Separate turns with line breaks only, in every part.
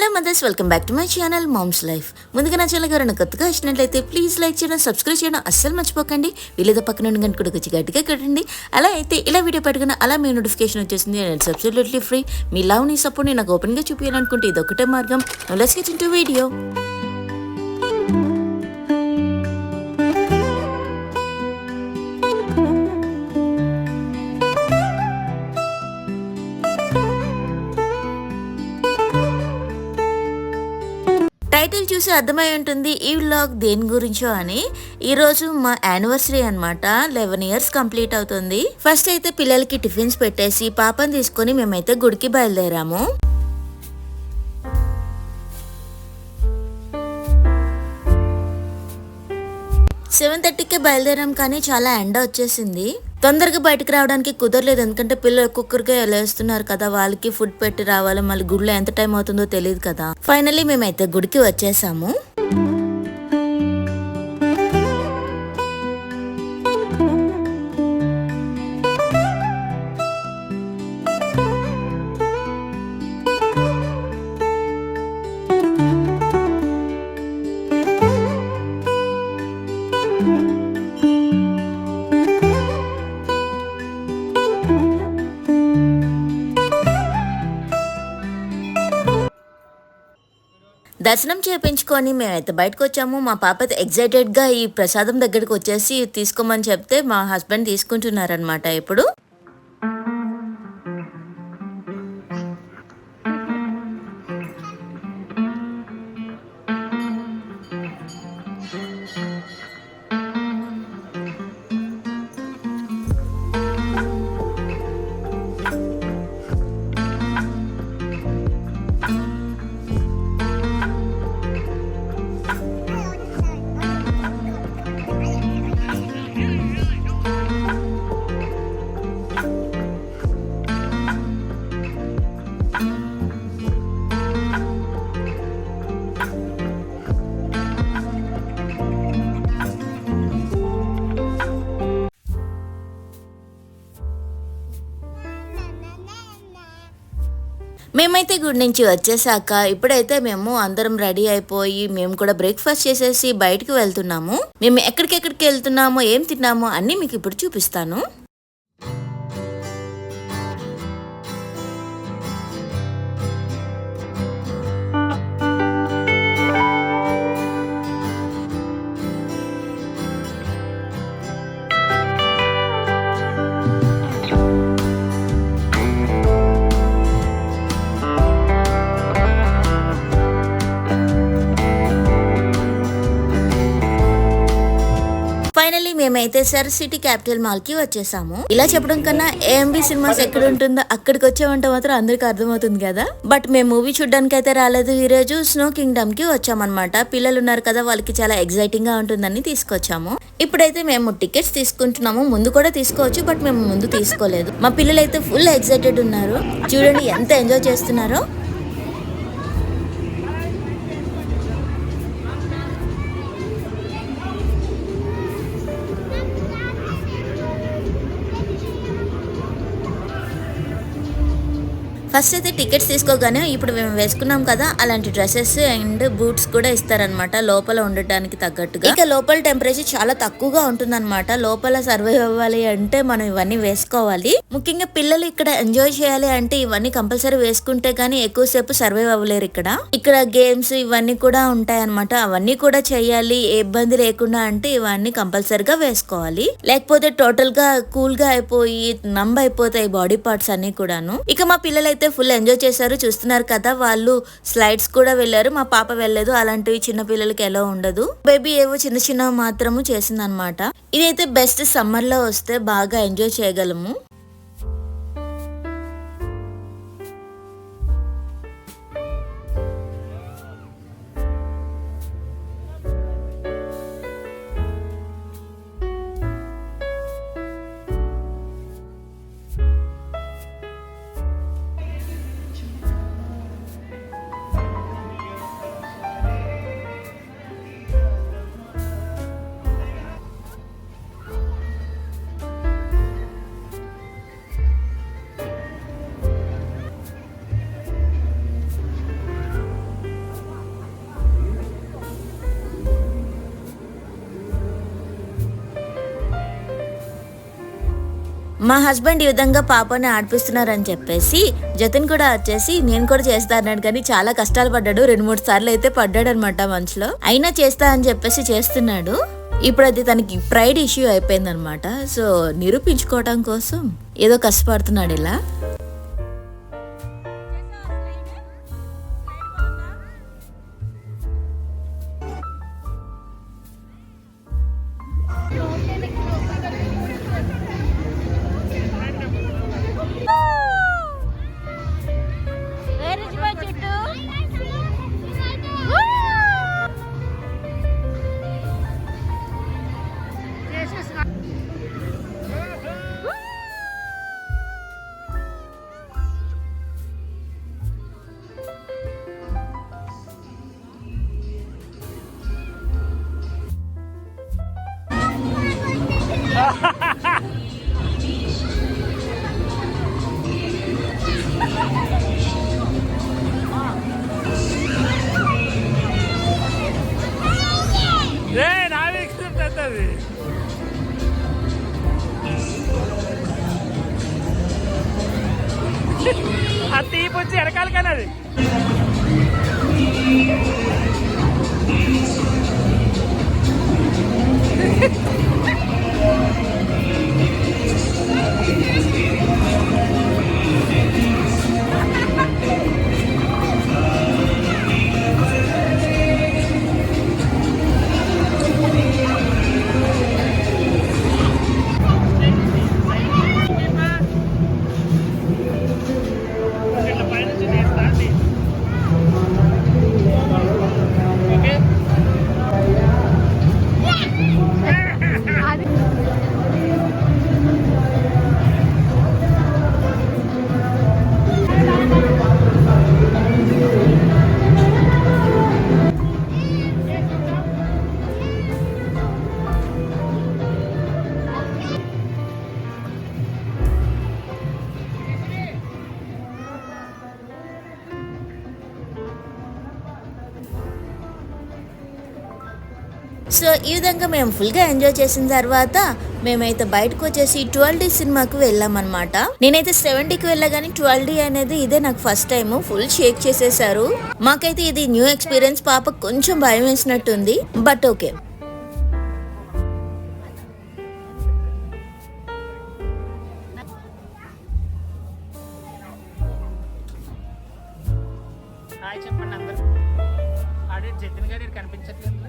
Hello mothers, welcome back to my channel moms life. ముందుగా నా channel ఎవరైనా కొత్తగా వచ్చినట్లయితే ప్లీజ్ లైక్ చేయడం, సబ్స్క్రైబ్ చేయడం అస్సలు మర్చిపోకండి. వీళ్ళతో పక్కన ఉన్న గంట కూడా వచ్చి గట్టిగా కట్టండి. అలా అయితే ఇలా వీడియో పెట్టుకున్న అలా మీ నోటిఫికేషన్ వచ్చేసింది. And it's absolutely free. Me love ని సపోర్ట్ ని నాకు ఓపెన్ గా చూపించాలనుకుంటే ఇది ఒకటే మార్గం. Let's get into video. Title చూసి అర్థమై ఉంటుంది ఈ వ్లాగ్ దేని గురించో అని. ఈరోజు మా యానివర్సరీ అనమాట. 11 years కంప్లీట్ అవుతుంది. ఫస్ట్ అయితే పిల్లలకి టిఫిన్స్ పెట్టేసి పాపని తీసుకొని మేమైతే గుడికి బయలుదేరాము. 7:30కే బయలుదేరాం, కానీ చాలా ఎండ వచ్చేసింది. తొందరగా బయటకు రావడానికి కుదరలేదు, ఎందుకంటే పిల్లలు ఒక్కొక్కరికే లేస్తున్నారు కదా, వాళ్ళకి ఫుడ్ పెట్టి రావాలి, మళ్ళీ గుడిలో ఎంత టైం అవుతుందో తెలియదు కదా. ఫైనల్లీ మేమైతే గుడికి వచ్చేసాము. దర్శనం చేయించుకొని మేమైతే బయటకు వచ్చాము. మా పాప ఎక్సైటెడ్గా ఈ ప్రసాదం దగ్గరికి వచ్చేసి తీసుకోమని చెప్తే మా హస్బెండ్ తీసుకుంటున్నారనమాట ఇప్పుడు. మేమైతే గుడి నుంచి వచ్చేసాక ఇప్పుడైతే మేము అందరం రెడీ అయిపోయి మేము కూడా బ్రేక్ఫాస్ట్ చేసేసి బయటకు వెళ్తున్నాము. మేము ఎక్కడికెక్కడికి వెళ్తున్నామో, ఏం తిన్నామో అన్నీ మీకు ఇప్పుడు చూపిస్తాను. ఫైనల్లీ మేమైతే సర్ సిటీ క్యాపిటల్ మాల్ కి వచ్చేసాము. ఇలా చెప్పడం కన్నా ఏఎంబి సినిమాస్ ఎక్కడ ఉంటుందో అక్కడికి వచ్చామంటే మాత్రం అందరికి అర్థమవుతుంది కదా. బట్ మేము మూవీ చూడడానికి అయితే రాలేదు. ఈ రోజు స్నో కింగ్డమ్ కి వచ్చామన్నమాట. పిల్లలు ఉన్నారు కదా, వాళ్ళకి చాలా ఎక్సైటింగ్ గా ఉంటుందని తీసుకొచ్చాము. ఇప్పుడైతే మేము టికెట్స్ తీసుకుంటున్నాము. ముందు కూడా తీసుకోవచ్చు, బట్ మేము ముందు తీసుకోలేదు. మా పిల్లలు అయితే ఫుల్ ఎక్సైటెడ్ ఉన్నారు. చూడండి ఎంత ఎంజాయ్ చేస్తున్నారో. ఫస్ట్ అయితే టికెట్స్ తీసుకోగానే ఇప్పుడు మేము వేసుకున్నాం కదా అలాంటి డ్రెస్సెస్ అండ్ బూట్స్ కూడా ఇస్తారనమాట లోపల ఉండటానికి తగ్గట్టుగా. ఇక లోపల టెంపరేచర్ చాలా తక్కువగా ఉంటుందన్నమాట. లోపల సర్వైవ్ అవ్వాలి అంటే మనం ఇవన్నీ వేసుకోవాలి. ముఖ్యంగా పిల్లలు ఇక్కడ ఎంజాయ్ చేయాలి అంటే ఇవన్నీ కంపల్సరీ వేసుకుంటే గానీ ఎక్కువసేపు సర్వైవ్ అవ్వలేరు. ఇక్కడ గేమ్స్ ఇవన్నీ కూడా ఉంటాయి అనమాట. అవన్నీ కూడా చేయాలి, ఏ ఇబ్బంది లేకుండా అంటే ఇవన్నీ కంపల్సరీగా వేసుకోవాలి. లేకపోతే టోటల్ గా కూల్ గా అయిపోయి నంబ్ అయిపోతాయి బాడీ పార్ట్స్ అన్ని కూడాను. ఇక మా పిల్లలు ఫుల్ ఎంజాయ్ చేశారు. చూస్తున్నారు కదా, వాళ్ళు స్లైడ్స్ కూడా వెళ్ళారు. మా పాప వెళ్ళలేదు. అలాంటివి చిన్న పిల్లలకి ఎలా ఉండదు. బేబీ ఏవో చిన్న చిన్న మాత్రము చేసిందనమాట. ఇదైతే బెస్ట్ సమ్మర్ లో వస్తే బాగా ఎంజాయ్ చేయగలము. మా హస్బెండ్ ఈ విధంగా పాపని ఆడిపిస్తున్నారని చెప్పేసి జతిన్ కూడా వచ్చేసి నేను కూడా చేస్తా అన్నాడు, కానీ చాలా కష్టాలు పడ్డాడు. 2-3 సార్లు అయితే పడ్డాడు అనమాట మంచులో. అయినా చేస్తా అని చెప్పేసి చేస్తున్నాడు. ఇప్పుడు అది తనకి ప్రైడ్ ఇష్యూ అయిపోయింది అనమాట. సో నిరూపించుకోవటం కోసం ఏదో కష్టపడుతున్నాడు ఇలా.
ఆ తీపి వచ్చి ఎరకాలి కానీ అది
సో ఈ విధంగా మేము ఫుల్గా ఎంజాయ్ చేసిన తర్వాత మేమైతే బయటకు వచ్చేసి 12D సినిమాకు వెళ్ళామన్నమాట. నేనైతే 7Dకి వెళ్ళా కానీ 12D అనేది ఇదే నాకు ఫస్ట్ టైం. ఫుల్ షేక్ చేసేసారు. మాకైతే ఇది న్యూ ఎక్స్పీరియన్స్. పాప కొంచెం భయం వేసినట్టుంది, బట్ ఓకే.
చెప్పండి అందరు. ఆడే జతిన్ గారు కనిపించట్లేదు.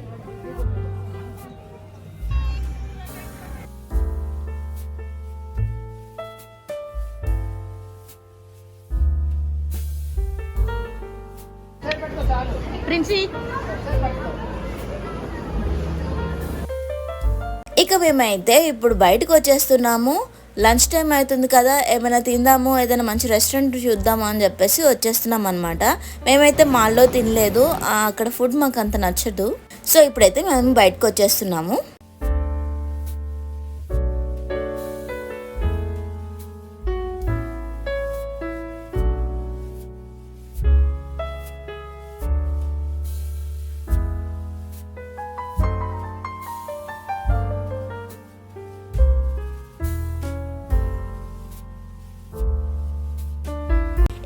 ఇక మేమైతే ఇప్పుడు బయటకు వచ్చేస్తున్నాము. లంచ్ టైం అవుతుంది కదా, ఏమైనా తిందాము, ఏదైనా మంచి రెస్టారెంట్ చూద్దాము అని చెప్పేసి వచ్చేస్తున్నాం అనమాట. మేమైతే మాల్లో తినలేదు, అక్కడ ఫుడ్ మాకు అంత నచ్చదు. సో ఇప్పుడైతే మేము బయటకు వచ్చేస్తున్నాము.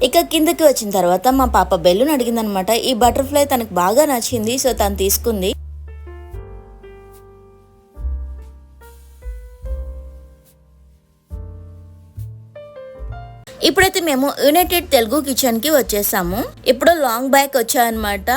ఇక కిందకి వచ్చిన తర్వాత మా పాప బెలూన్ అడిగిందనమాట. ఈ బటర్ఫ్లై తనకు బాగా నచ్చింది, సో తను తీసుకుంది. ఇప్పుడైతే మేము యునైటెడ్ తెలుగు కిచెన్ కి వచ్చేసాము. ఇప్పుడు లాంగ్ బ్యాక్ వచ్చాయన్నమాట.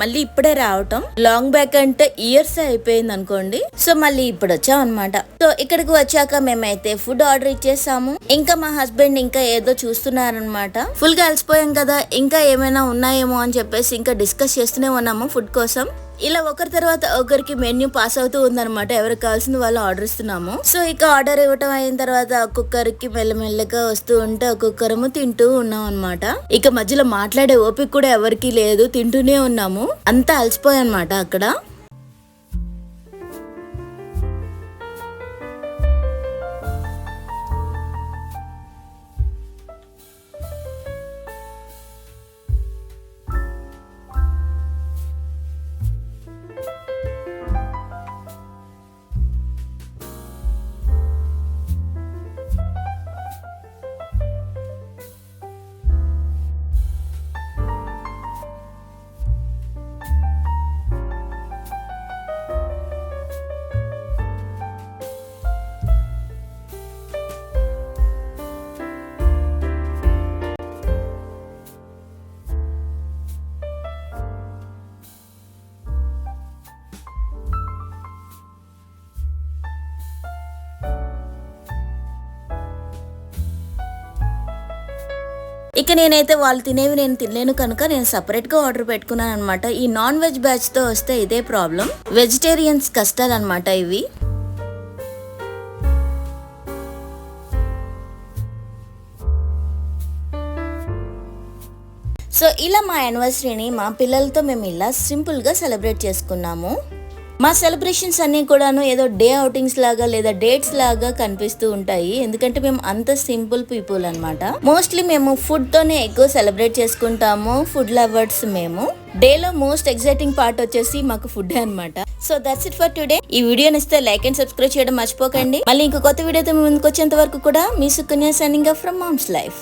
మళ్ళీ ఇప్పుడే రావటం. లాంగ్ బ్యాక్ అంటే ఇయర్స్ అయిపోయింది అనుకోండి. సో మళ్ళీ ఇప్పుడు వచ్చాం అనమాట. సో ఇక్కడికి వచ్చాక మేమైతే ఫుడ్ ఆర్డర్ ఇచ్చేసాము. ఇంకా మా హస్బెండ్ ఇంకా ఏదో చూస్తున్నారనమాట. ఫుల్ గా అలసిపోయాం కదా, ఇంకా ఏమైనా ఉన్నాయేమో అని చెప్పేసి ఇంకా డిస్కస్ చేస్తూనే ఉన్నాము ఫుడ్ కోసం. ఇలా ఒకరి తర్వాత ఒకరికి మెన్యూ పాస్ అవుతూ ఉందన్నమాట. ఎవరికి కావాల్సింది వాళ్ళు ఆర్డర్ ఇస్తున్నాము. సో ఇక ఆర్డర్ ఇవ్వటం అయిన తర్వాత ఒక్కొక్కరికి మెల్లమెల్లగా వస్తూ ఉంటే ఒక్కొక్కరము తింటూ ఉన్నాం అనమాట. ఇక మధ్యలో మాట్లాడే ఓపిక కూడా ఎవరికి లేదు, తింటూనే ఉన్నాము. అంతా అలసిపోయానమాట అక్కడ. ఇక నేనైతే వాళ్ళు తినేవి నేను తినలేను కనుక నేను సపరేట్ గా ఆర్డర్ పెట్టుకున్నాను అనమాట. ఈ నాన్ వెజ్ బ్యాచ్ తో వస్తే ఇదే ప్రాబ్లం, వెజిటేరియన్స్ కష్టాలు అనమాట ఇవి. సో ఇలా మా యానివర్సరీని మా పిల్లలతో మేము ఇలా సింపుల్గా సెలబ్రేట్ చేసుకున్నాము. మా సెలబ్రేషన్స్ అన్నీ కూడాను ఏదో డే అవుటింగ్స్ లాగా లేదా డేట్స్ లాగా కనిపిస్తూ ఉంటాయి, ఎందుకంటే మేము అంత సింపుల్ పీపుల్ అనమాట. మోస్ట్లీ మేము ఫుడ్ తోనే ఎక్కువ సెలబ్రేట్ చేసుకుంటాము, ఫుడ్ లవర్స్ మేము. డేలో మోస్ట్ ఎక్సైటింగ్ పార్ట్ వచ్చేసి మాకు ఫుడ్ అనమాట. So that's it for today. ఈ వీడియో నచ్చితే లైక్ అండ్ సబ్స్క్రైబ్ చేయడం మర్చిపోకండి. మళ్ళీ ఇంకో కొత్త వీడియోతో ముందుకు వచ్చేంత వరకు కూడా మీ Sukanya signing off from mom's life.